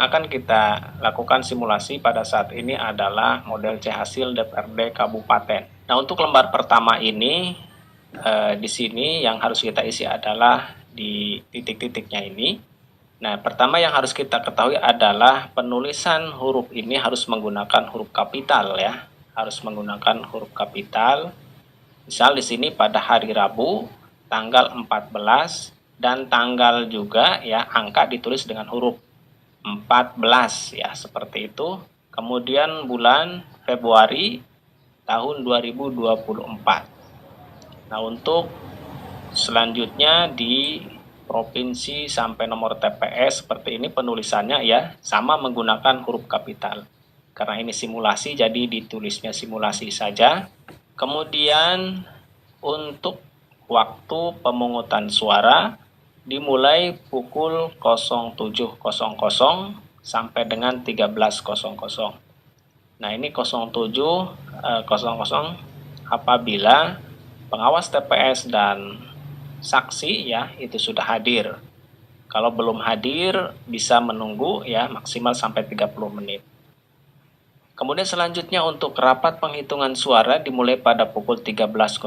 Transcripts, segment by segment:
akan kita lakukan simulasi pada saat ini adalah model C hasil DPRD Kabupaten. Nah, untuk lembar pertama ini di sini yang harus kita isi adalah di titik-titiknya ini. Nah, pertama yang harus kita ketahui adalah penulisan huruf ini harus menggunakan huruf kapital ya. Harus menggunakan huruf kapital. Misal di sini pada hari Rabu tanggal 14 dan tanggal juga ya, angka ditulis dengan huruf 14 ya, seperti itu. Kemudian bulan Februari tahun 2024. Nah, untuk selanjutnya di provinsi sampai nomor TPS seperti ini penulisannya ya, sama menggunakan huruf kapital. Karena ini simulasi jadi ditulisnya simulasi saja. Kemudian untuk waktu pemungutan suara dimulai pukul 07.00 sampai dengan 13.00. Nah, ini 07.00 apabila pengawas TPS dan saksi ya itu sudah hadir. Kalau belum hadir bisa menunggu ya maksimal sampai 30 menit. Kemudian selanjutnya untuk rapat penghitungan suara dimulai pada pukul 13.00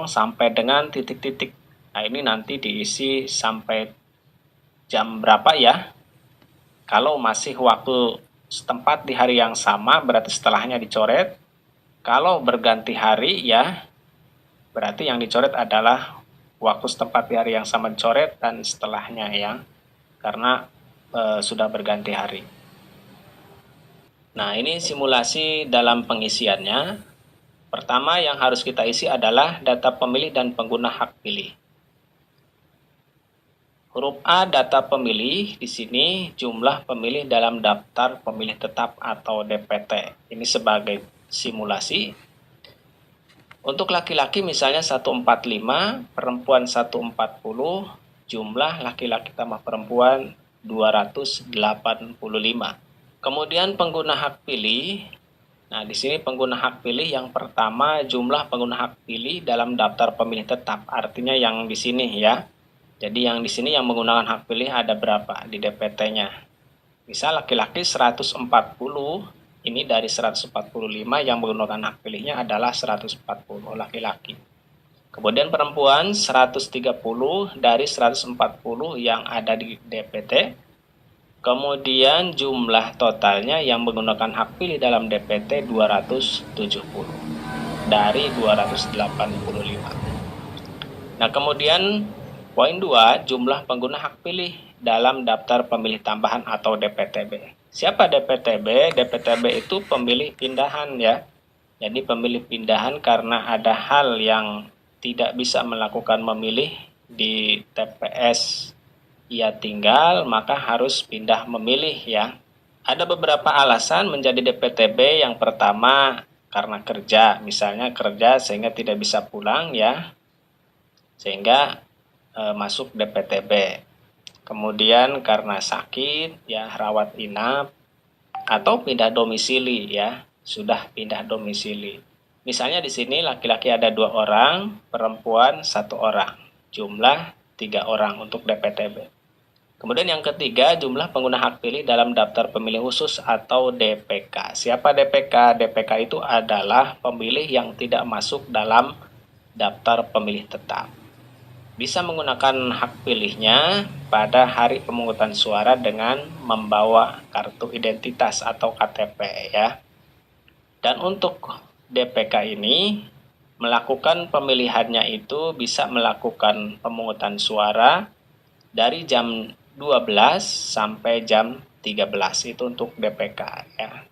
sampai dengan titik-titik. Nah, ini nanti diisi sampai jam berapa ya. Kalau masih waktu setempat di hari yang sama berarti setelahnya dicoret. Kalau berganti hari ya berarti yang dicoret adalah waktu setempat di hari yang sama dicoret dan setelahnya ya. Karena sudah berganti hari. Nah, ini simulasi dalam pengisiannya. Pertama yang harus kita isi adalah data pemilih dan pengguna hak pilih. Huruf A data pemilih, di sini jumlah pemilih dalam daftar pemilih tetap atau DPT. Ini sebagai simulasi. Untuk laki-laki misalnya 145, perempuan 140, jumlah laki-laki tambah perempuan 285. Kemudian pengguna hak pilih. Nah, di sini pengguna hak pilih yang pertama jumlah pengguna hak pilih dalam daftar pemilih tetap. Artinya yang di sini ya. Jadi yang di sini yang menggunakan hak pilih ada berapa di DPT-nya. Misal laki-laki 140, ini dari 145 yang menggunakan hak pilihnya adalah 140 laki-laki. Kemudian perempuan 130 dari 140 yang ada di DPT. Kemudian jumlah totalnya yang menggunakan hak pilih dalam DPT 270 dari 285. Nah, kemudian poin 2, jumlah pengguna hak pilih dalam daftar pemilih tambahan atau DPTB. Siapa DPTB? DPTB itu pemilih pindahan ya. Jadi pemilih pindahan karena ada hal yang tidak bisa melakukan memilih di TPS ia tinggal, maka harus pindah memilih ya. Ada beberapa alasan menjadi DPTB. Yang pertama karena kerja, misalnya kerja sehingga tidak bisa pulang ya, sehingga masuk DPTB. Kemudian karena sakit ya, rawat inap atau pindah domisili ya, sudah pindah domisili. Misalnya di sini laki-laki ada 2 orang, perempuan 1 orang, jumlah 3 orang untuk DPTB. Kemudian yang ketiga, jumlah pengguna hak pilih dalam daftar pemilih khusus atau DPK. Siapa DPK? DPK itu adalah pemilih yang tidak masuk dalam daftar pemilih tetap. Bisa menggunakan hak pilihnya pada hari pemungutan suara dengan membawa kartu identitas atau KTP ya. Dan untuk DPK ini melakukan pemilihannya itu bisa melakukan pemungutan suara dari jam 12 sampai jam 13 itu untuk DPK ya.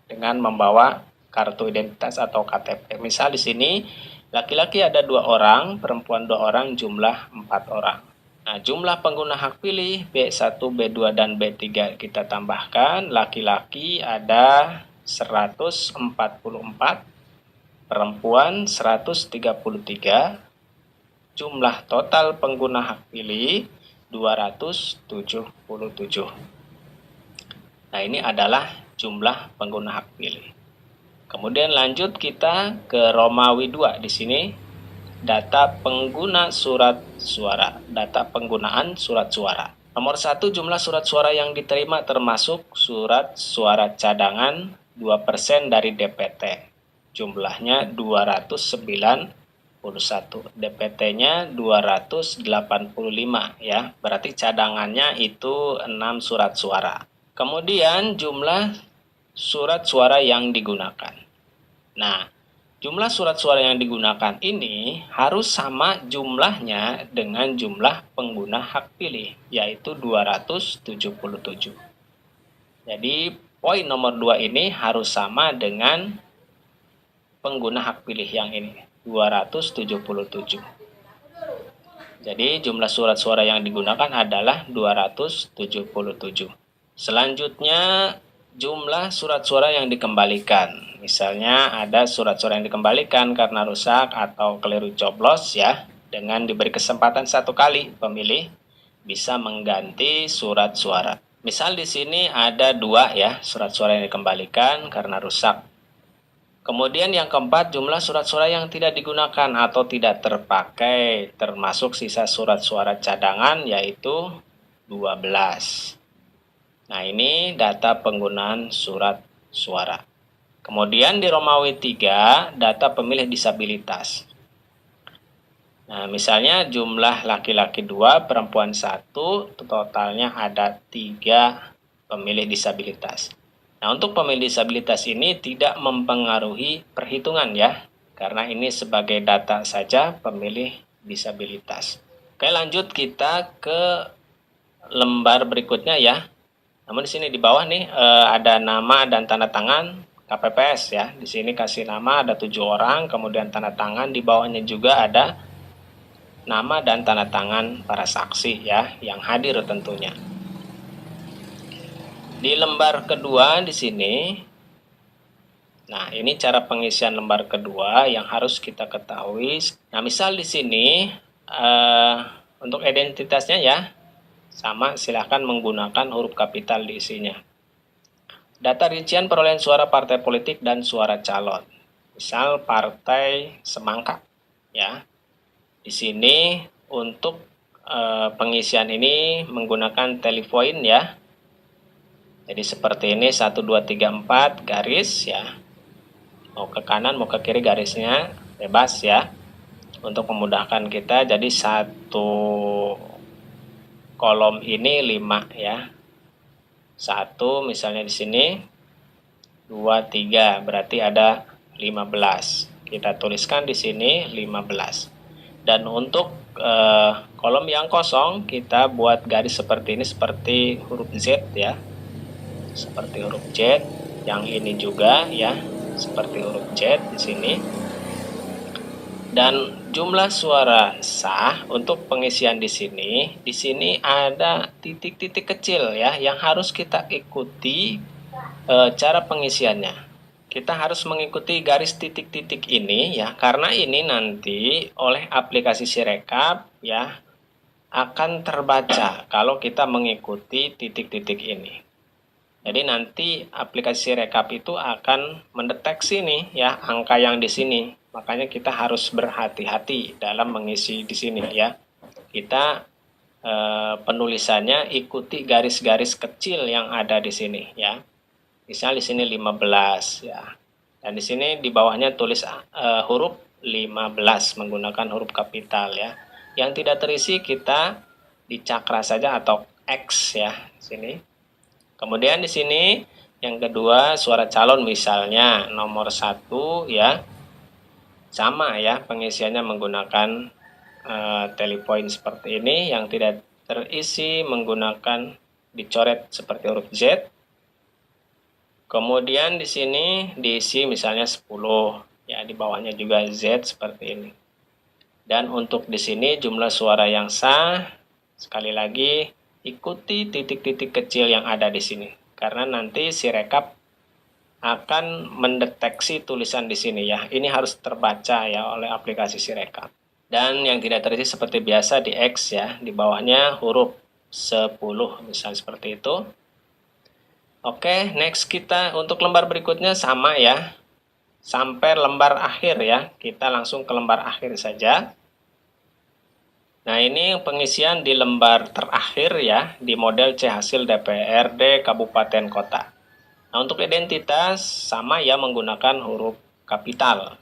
Dengan membawa kartu identitas atau KTP. Misal di sini laki-laki ada 2 orang, perempuan 2 orang, jumlah 4 orang. Nah, jumlah pengguna hak pilih B1, B2 dan B3 kita tambahkan. Laki-laki ada 144, perempuan 133. Jumlah total pengguna hak pilih 277. Nah, ini adalah jumlah pengguna hak pilih. Kemudian lanjut kita ke Romawi 2. Di sini data pengguna surat suara, data penggunaan surat suara. Nomor 1, jumlah surat suara yang diterima termasuk surat suara cadangan 2% dari DPT. Jumlahnya 291. DPT-nya 285 ya. Berarti cadangannya itu 6 surat suara. Kemudian jumlah surat suara yang digunakan. Nah, jumlah surat suara yang digunakan ini harus sama jumlahnya dengan jumlah pengguna hak pilih, yaitu 277. Jadi, poin nomor 2 ini harus sama dengan pengguna hak pilih yang ini, 277. Jadi, jumlah surat suara yang digunakan adalah 277. Selanjutnya, jumlah surat suara yang dikembalikan. Misalnya ada surat suara yang dikembalikan karena rusak atau keliru coblos ya. Dengan diberi kesempatan 1 kali, pemilih bisa mengganti surat suara. Misal di sini ada 2 ya, surat suara yang dikembalikan karena rusak. Kemudian yang keempat, jumlah surat suara yang tidak digunakan atau tidak terpakai, termasuk sisa surat suara cadangan yaitu 12. Nah, ini data penggunaan surat suara. Kemudian di Romawi 3, data pemilih disabilitas. Nah, misalnya jumlah laki-laki 2, perempuan 1, totalnya ada 3 pemilih disabilitas. Nah, untuk pemilih disabilitas ini tidak mempengaruhi perhitungan ya, karena ini sebagai data saja pemilih disabilitas. Oke, lanjut kita ke lembar berikutnya ya. Namun di sini di bawah nih ada nama dan tanda tangan KPPS ya. Di sini kasih nama ada 7 orang, kemudian tanda tangan di bawahnya juga ada nama dan tanda tangan para saksi ya yang hadir tentunya. Di lembar kedua di sini, nah ini cara pengisian lembar kedua yang harus kita ketahui. Nah misal di sini untuk identitasnya ya. Sama, silahkan menggunakan huruf kapital di isinya. Data rincian perolehan suara partai politik dan suara calon. Misal partai Semangka, ya. Di sini untuk pengisian ini menggunakan telepoin ya. Jadi seperti ini 1, 2, 3, 4 garis ya. Mau ke kanan, mau ke kiri garisnya bebas ya. Untuk memudahkan kita, jadi 1 kolom ini 5 ya. 1 misalnya di sini 2, 3 berarti ada 15. Kita tuliskan di sini 15. Dan untuk kolom yang kosong kita buat garis seperti ini seperti huruf Z ya. Seperti huruf Z. Yang ini juga ya seperti huruf Z di sini. Dan jumlah suara sah untuk pengisian di sini ada titik-titik kecil ya yang harus kita ikuti cara pengisiannya. Kita harus mengikuti garis titik-titik ini ya karena ini nanti oleh aplikasi Sirekap ya akan terbaca kalau kita mengikuti titik-titik ini. Jadi nanti aplikasi Sirekap itu akan mendeteksi nih ya angka yang di sini. Makanya kita harus berhati-hati dalam mengisi di sini ya. Kita penulisannya ikuti garis-garis kecil yang ada di sini ya. Misal di sini 15 ya. Dan di sini di bawahnya tulis huruf 15 menggunakan huruf kapital ya. Yang tidak terisi kita dicakra saja atau X ya di sini. Kemudian di sini yang kedua suara calon misalnya nomor 1 ya. Sama ya pengisiannya menggunakan telepoin seperti ini, yang tidak terisi menggunakan dicoret seperti huruf Z. Kemudian di sini diisi misalnya 10 ya, di bawahnya juga Z seperti ini. Dan untuk di sini jumlah suara yang sah sekali lagi ikuti titik-titik kecil yang ada di sini karena nanti Sirekap akan mendeteksi tulisan di sini ya. Ini harus terbaca ya oleh aplikasi Sirekap. Dan yang tidak terisi seperti biasa di X ya, di bawahnya huruf 10 misal seperti itu. Oke, next kita untuk lembar berikutnya sama ya. Sampai lembar akhir ya. Kita langsung ke lembar akhir saja. Nah, ini pengisian di lembar terakhir ya, di model C hasil DPRD Kabupaten Kota. Nah, untuk identitas sama ya, menggunakan huruf kapital.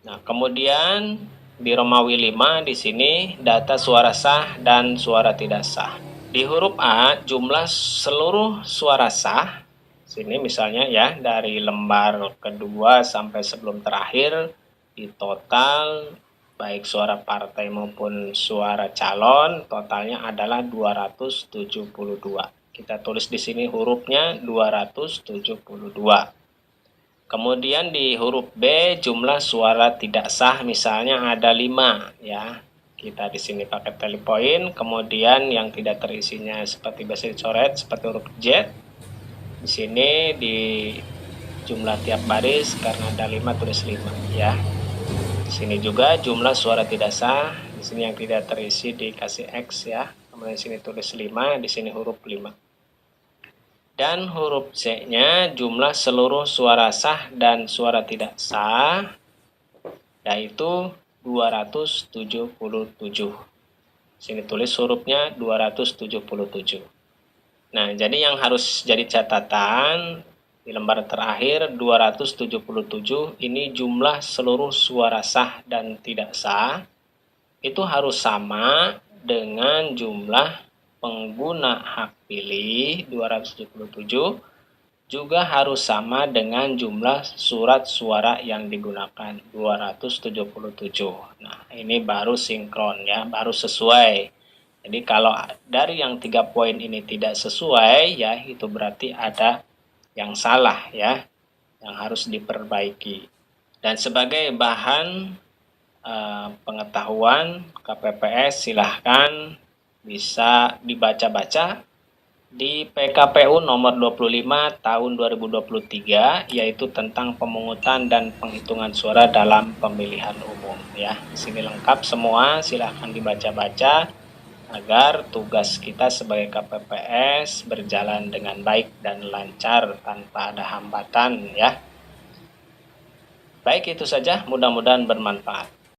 Nah, kemudian di Romawi 5 di sini data suara sah dan suara tidak sah. Di huruf A, jumlah seluruh suara sah. Sini misalnya ya, dari lembar kedua sampai sebelum terakhir, di total baik suara partai maupun suara calon, totalnya adalah 272. Kita tulis di sini hurufnya 272. Kemudian di huruf B, jumlah suara tidak sah misalnya ada 5 ya. Kita di sini pakai tally point, kemudian yang tidak terisinya seperti biasa dicoret seperti huruf Z. Di sini di jumlah tiap baris karena ada 5 tulis 5 ya. Di sini juga jumlah suara tidak sah, di sini yang tidak terisi dikasih X ya. Kemudian di sini tulis 5, di sini huruf 5. Dan huruf C-nya jumlah seluruh suara sah dan suara tidak sah, yaitu 277. Sini tulis hurufnya 277. Nah, jadi yang harus jadi catatan di lembar terakhir 277 ini jumlah seluruh suara sah dan tidak sah itu harus sama dengan jumlah pengguna hak pilih 277 juga harus sama dengan jumlah surat suara yang digunakan 277. Nah, ini baru sinkron ya, baru sesuai. Jadi kalau dari yang 3 poin ini tidak sesuai ya, itu berarti ada yang salah ya, yang harus diperbaiki. Dan sebagai bahan pengetahuan KPPS, silahkan bisa dibaca-baca di PKPU nomor 25 tahun 2023, yaitu tentang pemungutan dan penghitungan suara dalam pemilihan umum ya. Di sini lengkap semua, silahkan dibaca-baca agar tugas kita sebagai KPPS berjalan dengan baik dan lancar tanpa ada hambatan ya. Baik, itu saja, mudah-mudahan bermanfaat.